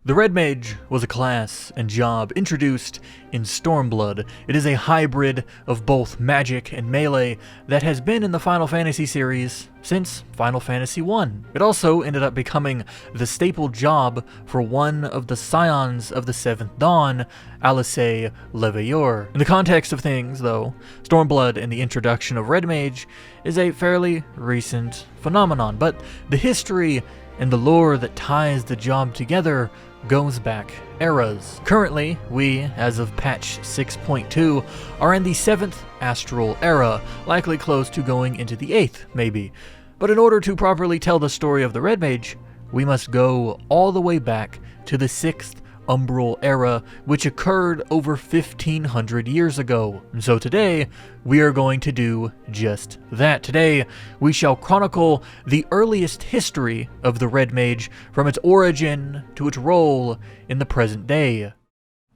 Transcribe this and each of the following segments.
The Red Mage was a class and job introduced in Stormblood. It is a hybrid of both magic and melee that has been in the Final Fantasy series since Final Fantasy I. It also ended up becoming the staple job for one of the scions of the Seventh Dawn, Alice Leveilleur. In the context of things, though, Stormblood and the introduction of Red Mage is a fairly recent phenomenon, but the history and the lore that ties the job together goes back eras. Currently, we, as of patch 6.2, are in the 7th Astral Era, likely close to going into the 8th, maybe. But in order to properly tell the story of the Red Mage, we must go all the way back to the 6th Umbral Era, which occurred over 1500 years ago. And so today, we are going to do just that. Today, we shall chronicle the earliest history of the Red Mage, from its origin to its role in the present day.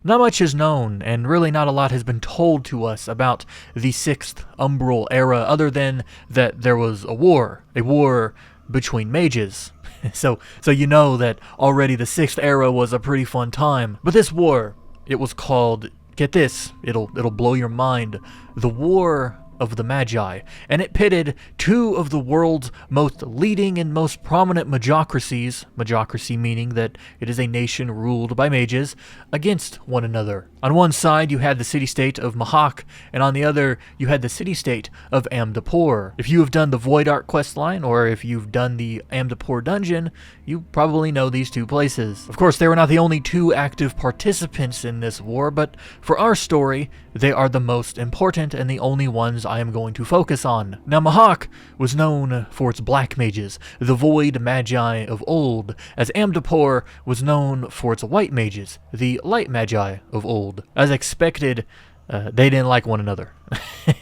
Not much is known, and really not a lot has been told to us about the 6th Umbral Era, other than that there was a war between mages. So you know that already the 6th era was a pretty fun time. But this war, it was called, get this, it'll blow your mind, the War of the Magi, and it pitted two of the world's most leading and most prominent magocracies, magocracy meaning that it is a nation ruled by mages, against one another. On one side you had the city-state of Mhach, and on the other you had the city-state of Amdapor. If you have done the Void Ark questline, or if you've done the Amdapor dungeon, you probably know these two places. Of course, they were not the only two active participants in this war, but for our story, they are the most important and the only ones I am going to focus on. Now, Mhach was known for its black mages, the Void Magi of old, as Amdapor was known for its white mages, the light magi of old. As expected, they didn't like one another,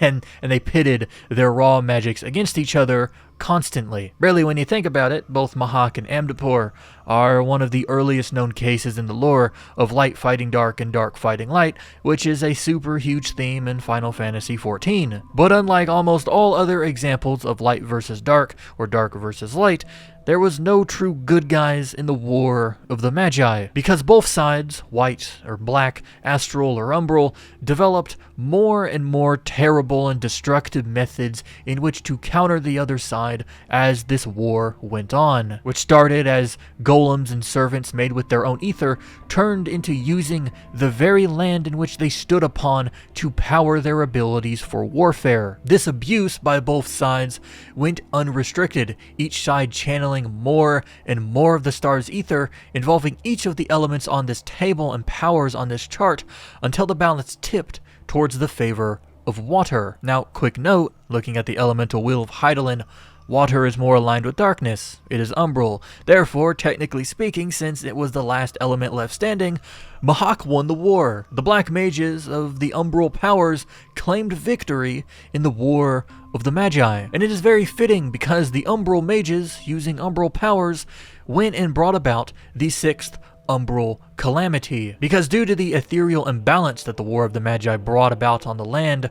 and they pitted their raw magics against each other constantly. Really, when you think about it, both Mhach and Amdapor are one of the earliest known cases in the lore of light fighting dark and dark fighting light, which is a super huge theme in Final Fantasy XIV. But unlike almost all other examples of light versus dark, or dark versus light, there was no true good guys in the War of the Magi, because both sides, white or black, astral or umbral, developed more and more terrible and destructive methods in which to counter the other side as this war went on, which started as golems and servants made with their own ether turned into using the very land in which they stood upon to power their abilities for warfare. This abuse by both sides went unrestricted, each side channeling more and more of the star's ether, involving each of the elements on this table and powers on this chart, until the balance tipped towards the favor of water. Now, quick note, looking at the elemental wheel of Hydaelyn, water is more aligned with darkness. It is umbral. Therefore, technically speaking, since it was the last element left standing, Mhach won the war. The black mages of the umbral powers claimed victory in the War of the Magi. And it is very fitting, because the umbral mages, using umbral powers, went and brought about the Sixth Umbral Calamity. Because due to the ethereal imbalance that the War of the Magi brought about on the land,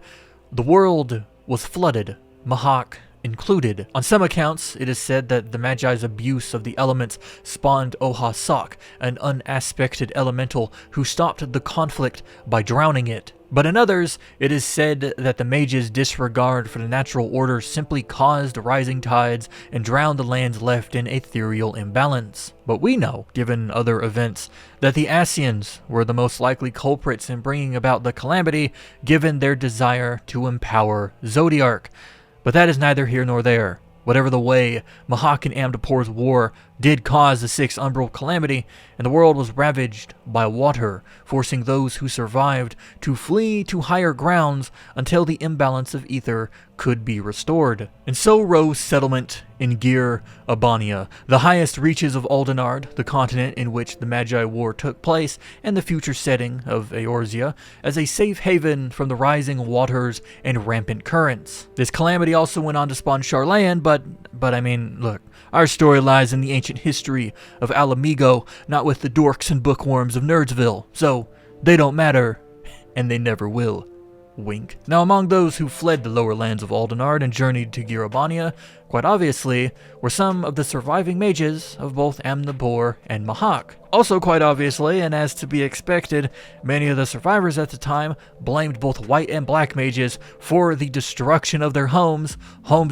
the world was flooded, Mhach included. On some accounts, it is said that the Magi's abuse of the elements spawned Oha-Sok, an unaspected elemental who stopped the conflict by drowning it. But in others, it is said that the mages' disregard for the natural order simply caused rising tides and drowned the lands left in ethereal imbalance. But we know, given other events, that the Ascians were the most likely culprits in bringing about the calamity, given their desire to empower Zodiark. But that is neither here nor there. Whatever the way, Mhach and Amdapor's war did cause the Sixth Umbral Calamity, and the world was ravaged by water, forcing those who survived to flee to higher grounds until the imbalance of ether could be restored. And so rose settlement in Gyr Abania, the highest reaches of Aldenard, the continent in which the Magi War took place, and the future setting of Eorzea, as a safe haven from the rising waters and rampant currents. This calamity also went on to spawn Sharlayan, but I mean, look, our story lies in the ancient history of Alamigo, not with the dorks and bookworms of Nerdsville, so they don't matter, and they never will. Wink. Now, among those who fled the lower lands of Aldenard and journeyed to Gyr Abania, quite obviously, were some of the surviving mages of both Amdapor and Mhach. Also quite obviously, and as to be expected, many of the survivors at the time blamed both white and black mages for the destruction of their homes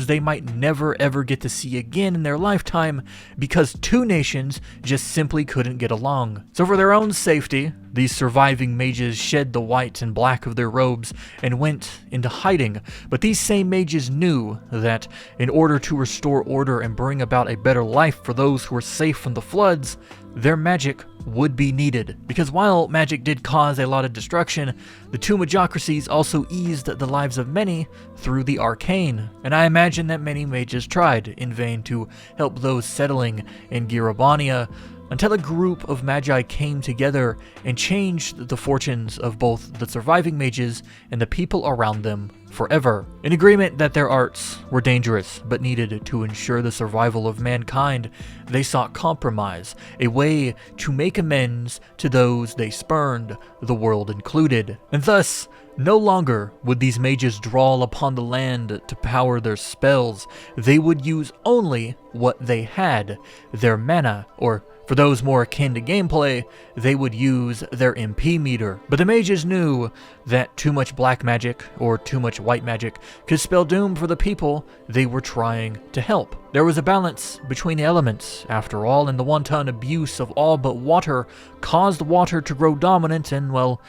they might never ever get to see again in their lifetime, because two nations just simply couldn't get along. So for their own safety, these surviving mages shed the white and black of their robes and went into hiding, but these same mages knew that in order to restore order and bring about a better life for those who were safe from the floods, their magic would be needed. Because while magic did cause a lot of destruction, the two magocracies also eased the lives of many through the arcane, and I imagine that many mages tried in vain to help those settling in Gyr Abania, until a group of magi came together and changed the fortunes of both the surviving mages and the people around them forever. In agreement that their arts were dangerous but needed to ensure the survival of mankind, they sought compromise, a way to make amends to those they spurned, the world included. And thus, no longer would these mages draw upon the land to power their spells. They would use only what they had, their mana, or for those more akin to gameplay, they would use their MP meter. But the mages knew that too much black magic or too much white magic could spell doom for the people they were trying to help. There was a balance between the elements, after all, and the wanton abuse of all but water caused water to grow dominant and, well,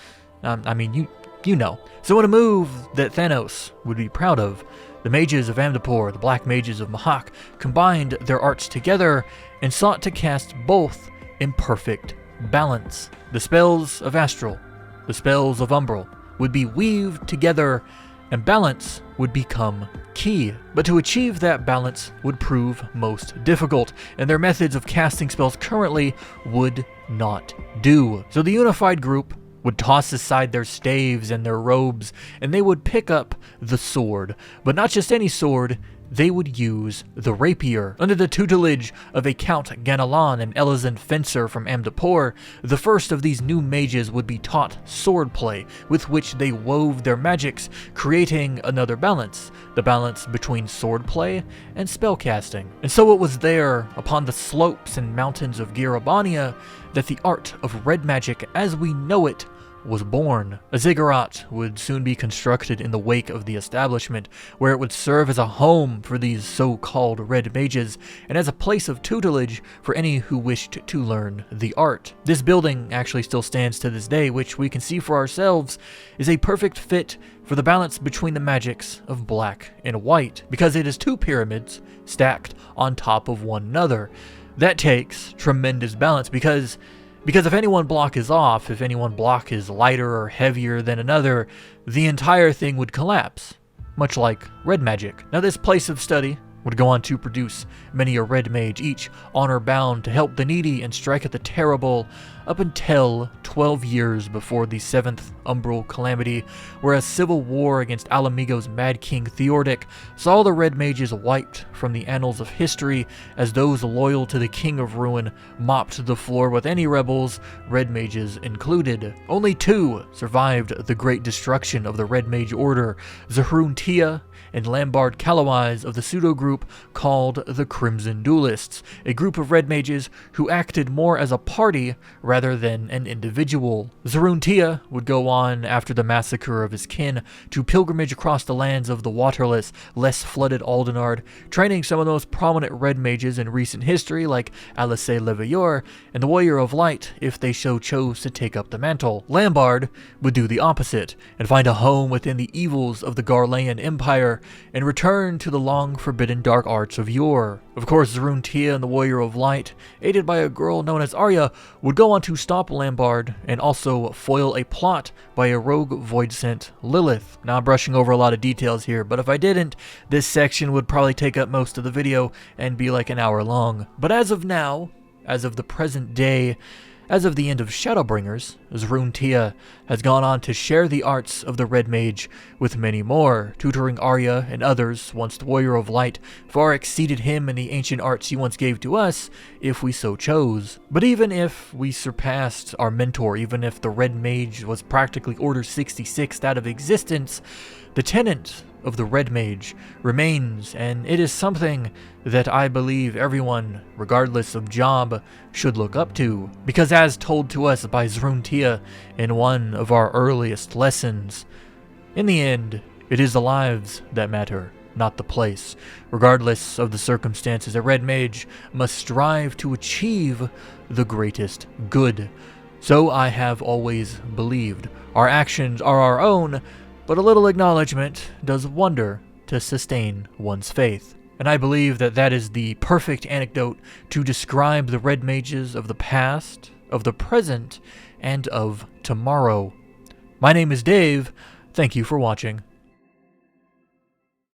you know. So in a move that Thanos would be proud of, the mages of Amdapor, the black mages of Mhach, combined their arts together and sought to cast both in perfect balance. The spells of Astral, the spells of Umbral, would be weaved together and balance would become key. But to achieve that balance would prove most difficult, and their methods of casting spells currently would not do. So the unified group would toss aside their staves and their robes, and they would pick up the sword. But not just any sword, they would use the rapier. Under the tutelage of a Count Ganalan, an Elizan fencer from Amdapor, the first of these new mages would be taught swordplay, with which they wove their magics, creating another balance, the balance between swordplay and spellcasting. And so it was there, upon the slopes and mountains of Gyr Abania, that the art of red magic as we know it was born. A ziggurat would soon be constructed in the wake of the establishment, where it would serve as a home for these so-called red mages, and as a place of tutelage for any who wished to learn the art. This building actually still stands to this day, which we can see for ourselves is a perfect fit for the balance between the magics of black and white, because it is two pyramids stacked on top of one another. That takes tremendous balance, because if any one block is off, if any one block is lighter or heavier than another, the entire thing would collapse, much like red magic. Now this place of study would go on to produce many a red mage, each honor-bound to help the needy and strike at the terrible, up until 12 years before the Seventh Umbral Calamity, where a civil war against Alamigo's Mad King Theordic saw the red mages wiped from the annals of history, as those loyal to the King of Ruin mopped the floor with any rebels, red mages included. Only two survived the great destruction of the Red Mage Order, Zahrun Tia and Lambard Kalawais of the pseudo-group called the Crimson Duelists, a group of red mages who acted more as a party rather than an individual. Zahrun Tia would go on, after the massacre of his kin, to pilgrimage across the lands of the waterless, less flooded Aldenard, training some of the most prominent red mages in recent history like Alice Leveilleur and the Warrior of Light if they so chose to take up the mantle. Lambard would do the opposite and find a home within the evils of the Garlean Empire and return to the long-forbidden dark arts of yore. Of course, Zahrun Tia and the Warrior of Light, aided by a girl known as Arya, would go on to stop Lambard and also foil a plot by a rogue void-sent Lilith. Now I'm brushing over a lot of details here, but if I didn't, this section would probably take up most of the video and be like an hour long. But as of now, as of the present day, as of the end of Shadowbringers, Zahrun Tia has gone on to share the arts of the Red Mage with many more, tutoring Arya and others once the Warrior of Light far exceeded him in the ancient arts he once gave to us, if we so chose. But even if we surpassed our mentor, even if the Red Mage was practically Order 66 out of existence, the tenant of the Red Mage remains, and it is something that I believe everyone, regardless of job, should look up to, because as told to us by Zruntia in one of our earliest lessons, in the end, it is the lives that matter, not the place. Regardless of the circumstances, a Red Mage must strive to achieve the greatest good. So I have always believed. Our actions are our own, but a little acknowledgement does wonder to sustain one's faith. And I believe that that is the perfect anecdote to describe the Red Mages of the past, of the present, and of tomorrow. My name is Dave. Thank you for watching.